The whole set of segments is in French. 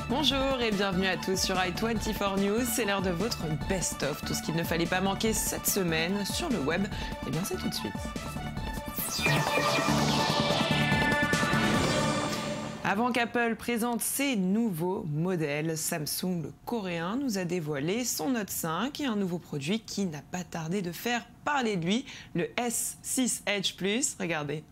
Bonjour et bienvenue à tous sur i24 News. C'est l'heure de votre best-of. Tout ce qu'il ne fallait pas manquer cette semaine sur le web, eh bien c'est tout de suite. Avant qu'Apple présente ses nouveaux modèles, Samsung, le coréen, nous a dévoilé son Note 5 et un nouveau produit qui n'a pas tardé de faire parler de lui, le S6 Edge Plus. Regardez.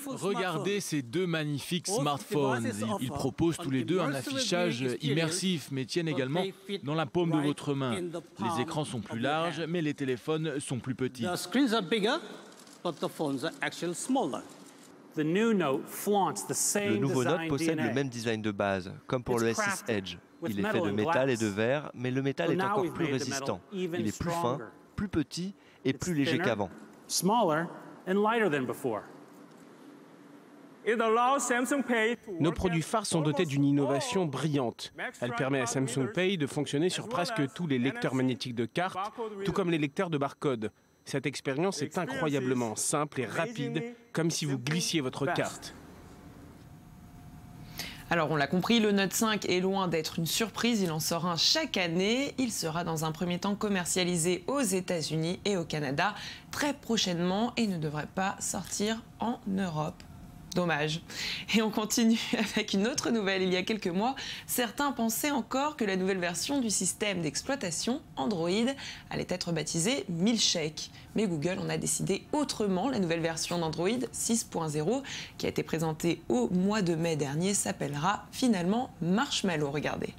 Regardez ces deux magnifiques smartphones. Ils proposent tous les deux un affichage immersif, mais tiennent également dans la paume de votre main. Les écrans sont plus larges, mais les téléphones sont plus petits. Le nouveau Note possède le même design de base, comme pour le S6 Edge. Il est fait de métal et de verre, mais le métal est encore plus résistant. Il est plus fin, plus petit et plus léger qu'avant. Nos produits phares sont dotés d'une innovation brillante. Elle permet à Samsung Pay de fonctionner sur presque tous les lecteurs magnétiques de cartes, tout comme les lecteurs de barcodes. Cette expérience est incroyablement simple et rapide, comme si vous glissiez votre carte. Alors on l'a compris, le Note 5 est loin d'être une surprise, il en sort un chaque année. Il sera dans un premier temps commercialisé aux États-Unis et au Canada très prochainement et ne devrait pas sortir en Europe. Dommage. Et on continue avec une autre nouvelle. Il y a quelques mois, certains pensaient encore que la nouvelle version du système d'exploitation Android allait être baptisée Milkshake. Mais Google en a décidé autrement. La nouvelle version d'Android 6.0, qui a été présentée au mois de mai dernier, s'appellera finalement Marshmallow. Regardez.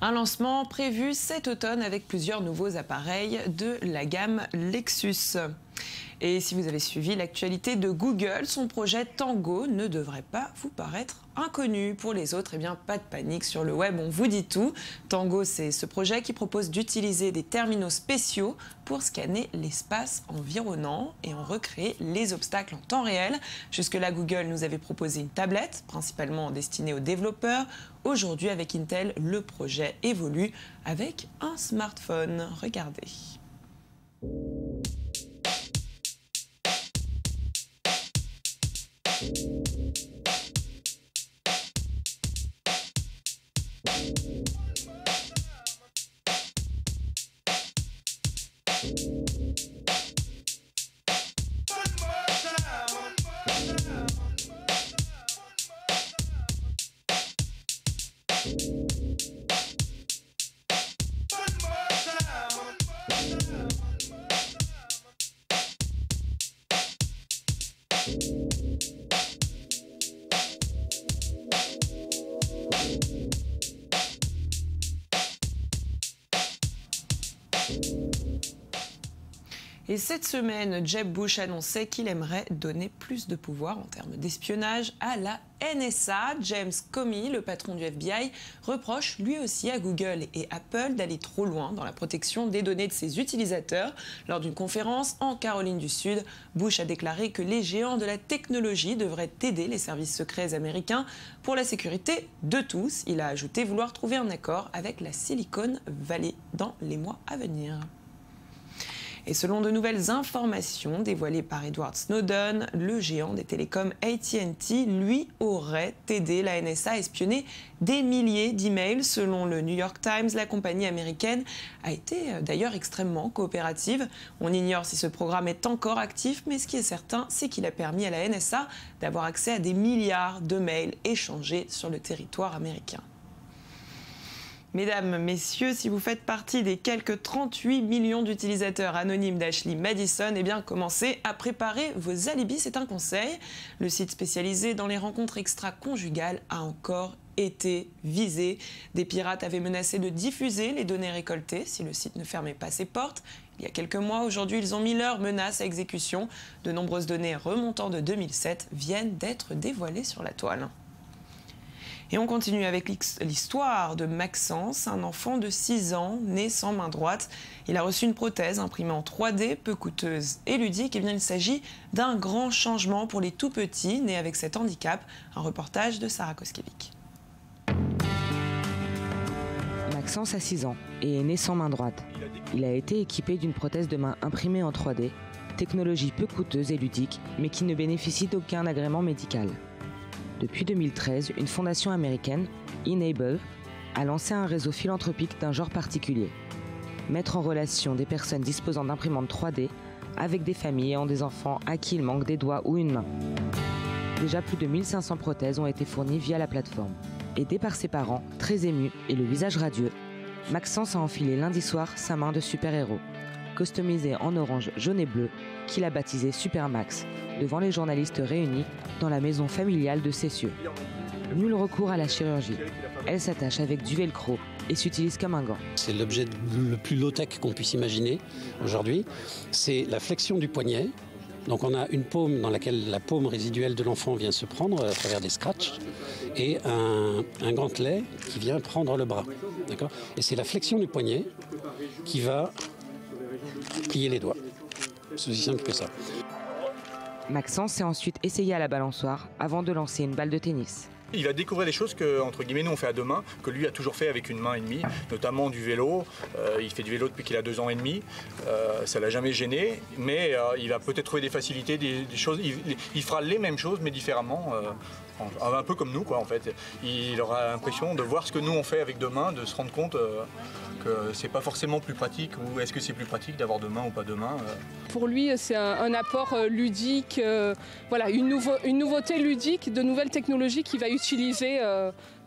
Un lancement prévu cet automne avec plusieurs nouveaux appareils de la gamme Lexus. Et si vous avez suivi l'actualité de Google, son projet Tango ne devrait pas vous paraître inconnu. Pour les autres, eh bien, pas de panique, sur le web, on vous dit tout. Tango, c'est ce projet qui propose d'utiliser des terminaux spéciaux pour scanner l'espace environnant et en recréer les obstacles en temps réel. Jusque-là, Google nous avait proposé une tablette, principalement destinée aux développeurs. Aujourd'hui, avec Intel, le projet évolue avec un smartphone. Regardez. Et cette semaine, Jeb Bush annonçait qu'il aimerait donner plus de pouvoir en termes d'espionnage à la NSA. James Comey, le patron du FBI, reproche lui aussi à Google et Apple d'aller trop loin dans la protection des données de ses utilisateurs. Lors d'une conférence en Caroline du Sud, Bush a déclaré que les géants de la technologie devraient aider les services secrets américains pour la sécurité de tous. Il a ajouté vouloir trouver un accord avec la Silicon Valley dans les mois à venir. Et selon de nouvelles informations dévoilées par Edward Snowden, le géant des télécoms AT&T, lui, aurait aidé la NSA à espionner des milliers d'emails. Selon le New York Times, la compagnie américaine a été d'ailleurs extrêmement coopérative. On ignore si ce programme est encore actif, mais ce qui est certain, c'est qu'il a permis à la NSA d'avoir accès à des milliards de mails échangés sur le territoire américain. Mesdames, messieurs, si vous faites partie des quelques 38 millions d'utilisateurs anonymes d'Ashley Madison, eh bien, commencez à préparer vos alibis, c'est un conseil. Le site spécialisé dans les rencontres extra-conjugales a encore été visé. Des pirates avaient menacé de diffuser les données récoltées si le site ne fermait pas ses portes. Il y a quelques mois, aujourd'hui, ils ont mis leur menace à exécution. De nombreuses données remontant de 2007 viennent d'être dévoilées sur la toile. Et on continue avec l'histoire de Maxence, un enfant de 6 ans, né sans main droite. Il a reçu une prothèse imprimée en 3D, peu coûteuse et ludique. Et bien, il s'agit d'un grand changement pour les tout-petits nés avec cet handicap. Un reportage de Sarah Koskiewicz. Maxence a 6 ans et est né sans main droite. Il a été équipé d'une prothèse de main imprimée en 3D, technologie peu coûteuse et ludique, mais qui ne bénéficie d'aucun agrément médical. Depuis 2013, une fondation américaine, Enable, a lancé un réseau philanthropique d'un genre particulier. Mettre en relation des personnes disposant d'imprimantes 3D avec des familles ayant des enfants à qui il manque des doigts ou une main. Déjà plus de 1500 prothèses ont été fournies via la plateforme. Aidé par ses parents, très émus et le visage radieux, Maxence a enfilé lundi soir sa main de super-héros, customisée en orange, jaune et bleu, qu'il a baptisé Super Max, devant les journalistes réunis dans la maison familiale de Cessieux. Nul recours à la chirurgie. Elle s'attache avec du velcro et s'utilise comme un gant. C'est l'objet le plus low-tech qu'on puisse imaginer aujourd'hui. C'est la flexion du poignet. Donc on a une paume dans laquelle la paume résiduelle de l'enfant vient se prendre à travers des scratchs et un gantelet qui vient prendre le bras. D'accord ? Et c'est la flexion du poignet qui va plier les doigts. C'est aussi simple que ça. Maxence s'est ensuite essayé à la balançoire avant de lancer une balle de tennis. Il va découvrir des choses que, entre guillemets, nous on fait à deux mains, que lui a toujours fait avec une main et demie, notamment du vélo. Il fait du vélo depuis qu'il a 2 ans et demi. Ça l'a jamais gêné, mais il va peut-être trouver des facilités, des choses. Il fera les mêmes choses, mais différemment. Un peu comme nous, quoi, en fait. Il aura l'impression de voir ce que nous on fait avec 2 mains, de se rendre compte que c'est pas forcément plus pratique, ou est-ce que c'est plus pratique d'avoir 2 mains ou pas 2 mains. Pour lui, c'est un apport ludique, voilà, une nouveauté ludique, de nouvelles technologies qu'il va utiliser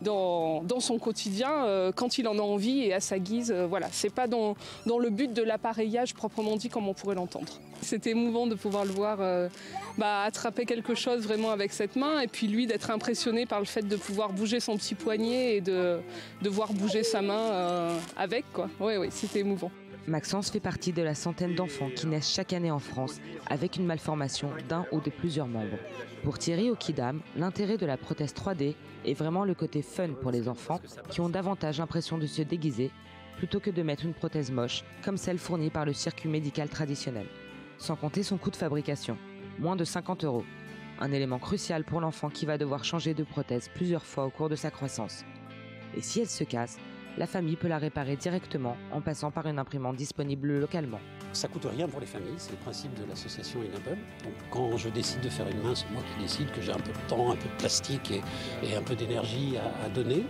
dans son quotidien quand il en a envie et à sa guise. Voilà, c'est pas dans le but de l'appareillage proprement dit comme on pourrait l'entendre. C'était émouvant de pouvoir le voir attraper quelque chose vraiment avec cette main et puis lui d'être impressionné par le fait de pouvoir bouger son petit poignet et de voir bouger sa main avec, quoi. Oui, c'était émouvant. Maxence fait partie de la centaine d'enfants qui naissent chaque année en France avec une malformation d'un ou de plusieurs membres. Pour Thierry Okidam, l'intérêt de la prothèse 3D est vraiment le côté fun pour les enfants qui ont davantage l'impression de se déguiser plutôt que de mettre une prothèse moche comme celle fournie par le circuit médical traditionnel. Sans compter son coût de fabrication, moins de 50 €. Un élément crucial pour l'enfant qui va devoir changer de prothèse plusieurs fois au cours de sa croissance. Et si elle se casse, la famille peut la réparer directement en passant par une imprimante disponible localement. Ça coûte rien pour les familles, c'est le principe de l'association Enable. Donc quand je décide de faire une main, c'est moi qui décide que j'ai un peu de temps, un peu de plastique et un peu d'énergie à donner.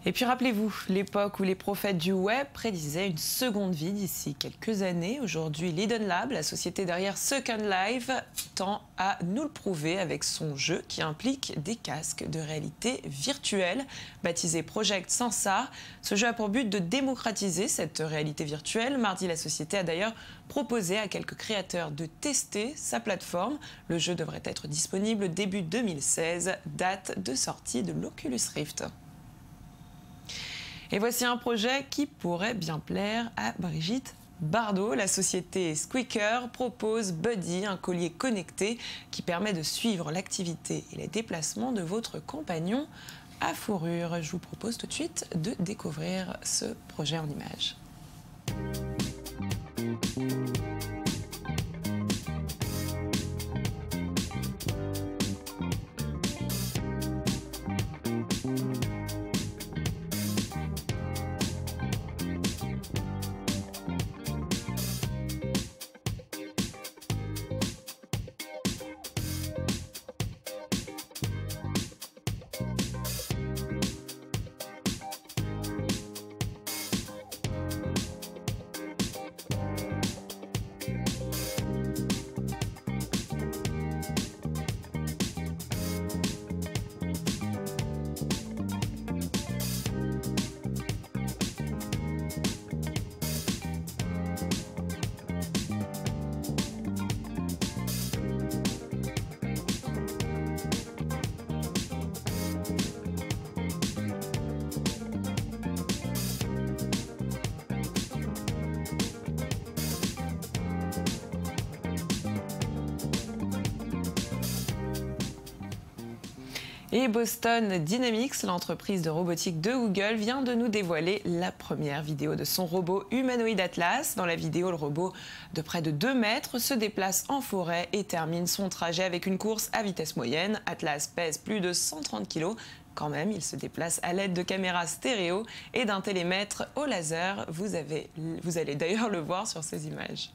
Et puis rappelez-vous, l'époque où les prophètes du web prédisaient une seconde vie d'ici quelques années. Aujourd'hui, l'Eden Lab, la société derrière Second Life, tend à nous le prouver avec son jeu qui implique des casques de réalité virtuelle. Baptisé Project Sansar, ce jeu a pour but de démocratiser cette réalité virtuelle. Mardi, la société a d'ailleurs proposé à quelques créateurs de tester sa plateforme. Le jeu devrait être disponible début 2016, date de sortie de l'Oculus Rift. Et voici un projet qui pourrait bien plaire à Brigitte Bardot. La société Squeaker propose Buddy, un collier connecté qui permet de suivre l'activité et les déplacements de votre compagnon à fourrure. Je vous propose tout de suite de découvrir ce projet en images. Et Boston Dynamics, l'entreprise de robotique de Google, vient de nous dévoiler la première vidéo de son robot humanoïde Atlas. Dans la vidéo, le robot de près de 2 mètres se déplace en forêt et termine son trajet avec une course à vitesse moyenne. Atlas pèse plus de 130 kg. Quand même, il se déplace à l'aide de caméras stéréo et d'un télémètre au laser. Vous allez d'ailleurs le voir sur ces images.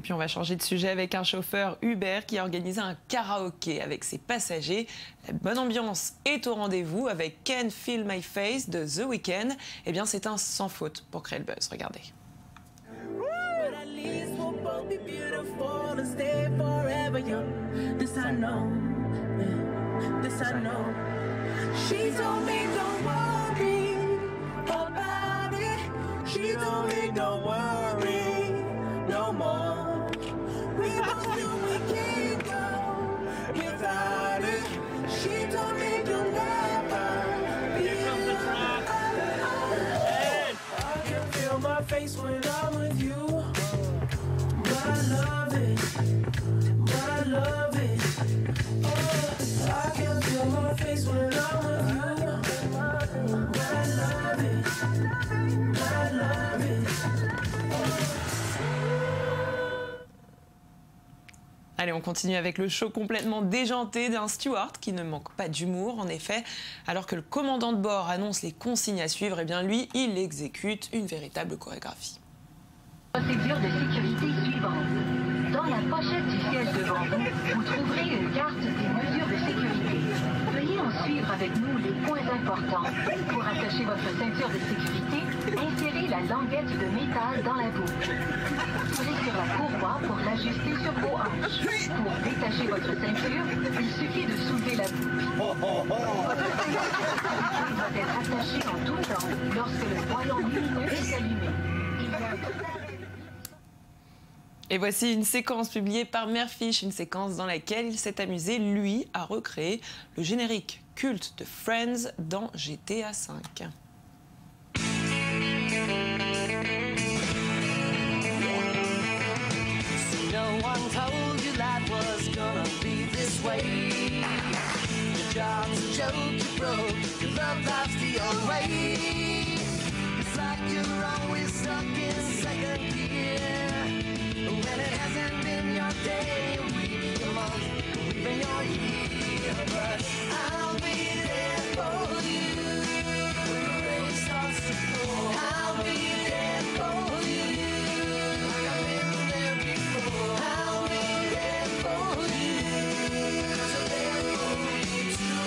Puis on va changer de sujet avec un chauffeur Uber qui a organisé un karaoké avec ses passagers. La bonne ambiance est au rendez-vous avec Can't Feel My Face de The Weeknd. Eh bien, c'est un sans faute pour créer le buzz. Regardez. Face when I'm with you, but I love it, but I love it. Oh, I can feel my face when I'm with you, but I love it, but I love it. Allez, on continue avec le show complètement déjanté d'un steward qui ne manque pas d'humour. En effet, alors que le commandant de bord annonce les consignes à suivre, eh bien lui, il exécute une véritable chorégraphie. Procédure de sécurité suivante. Dans la pochette du siège devant vous, vous trouverez une carte des mesures de sécurité. Veuillez en suivre avec nous les points importants. Pour attacher votre ceinture de sécurité, insérez la languette de métal dans la boucle. Tirez sur la courroie pour l'ajuster sur vos hanches. Pour détacher votre ceinture, il suffit de soulever la boucle. Votre ceinture doit être attachée en tout temps lorsque le voyant lumineux est allumé. Et voici une séquence publiée par Merfish, une séquence dans laquelle il s'est amusé, lui, à recréer le générique culte de Friends dans GTA V. job's a joke you broke, your love life's the old way. It's like you're always stuck in second gear. When it hasn't been your day, a week, a month, or even your year. But I'll be there for you when the rain starts to pour. I'll be there for you like I've been there before. I'll be there for you, 'cause I'm there for you too.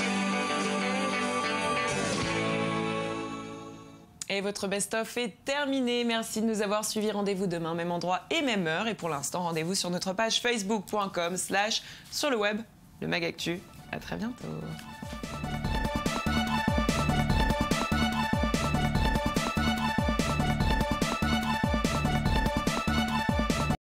Et votre best-of est terminé. Merci de nous avoir suivis. Rendez-vous demain, même endroit et même heure. Et pour l'instant, rendez-vous sur notre page facebook.com/sur le web, le Mag Actu. À très bientôt.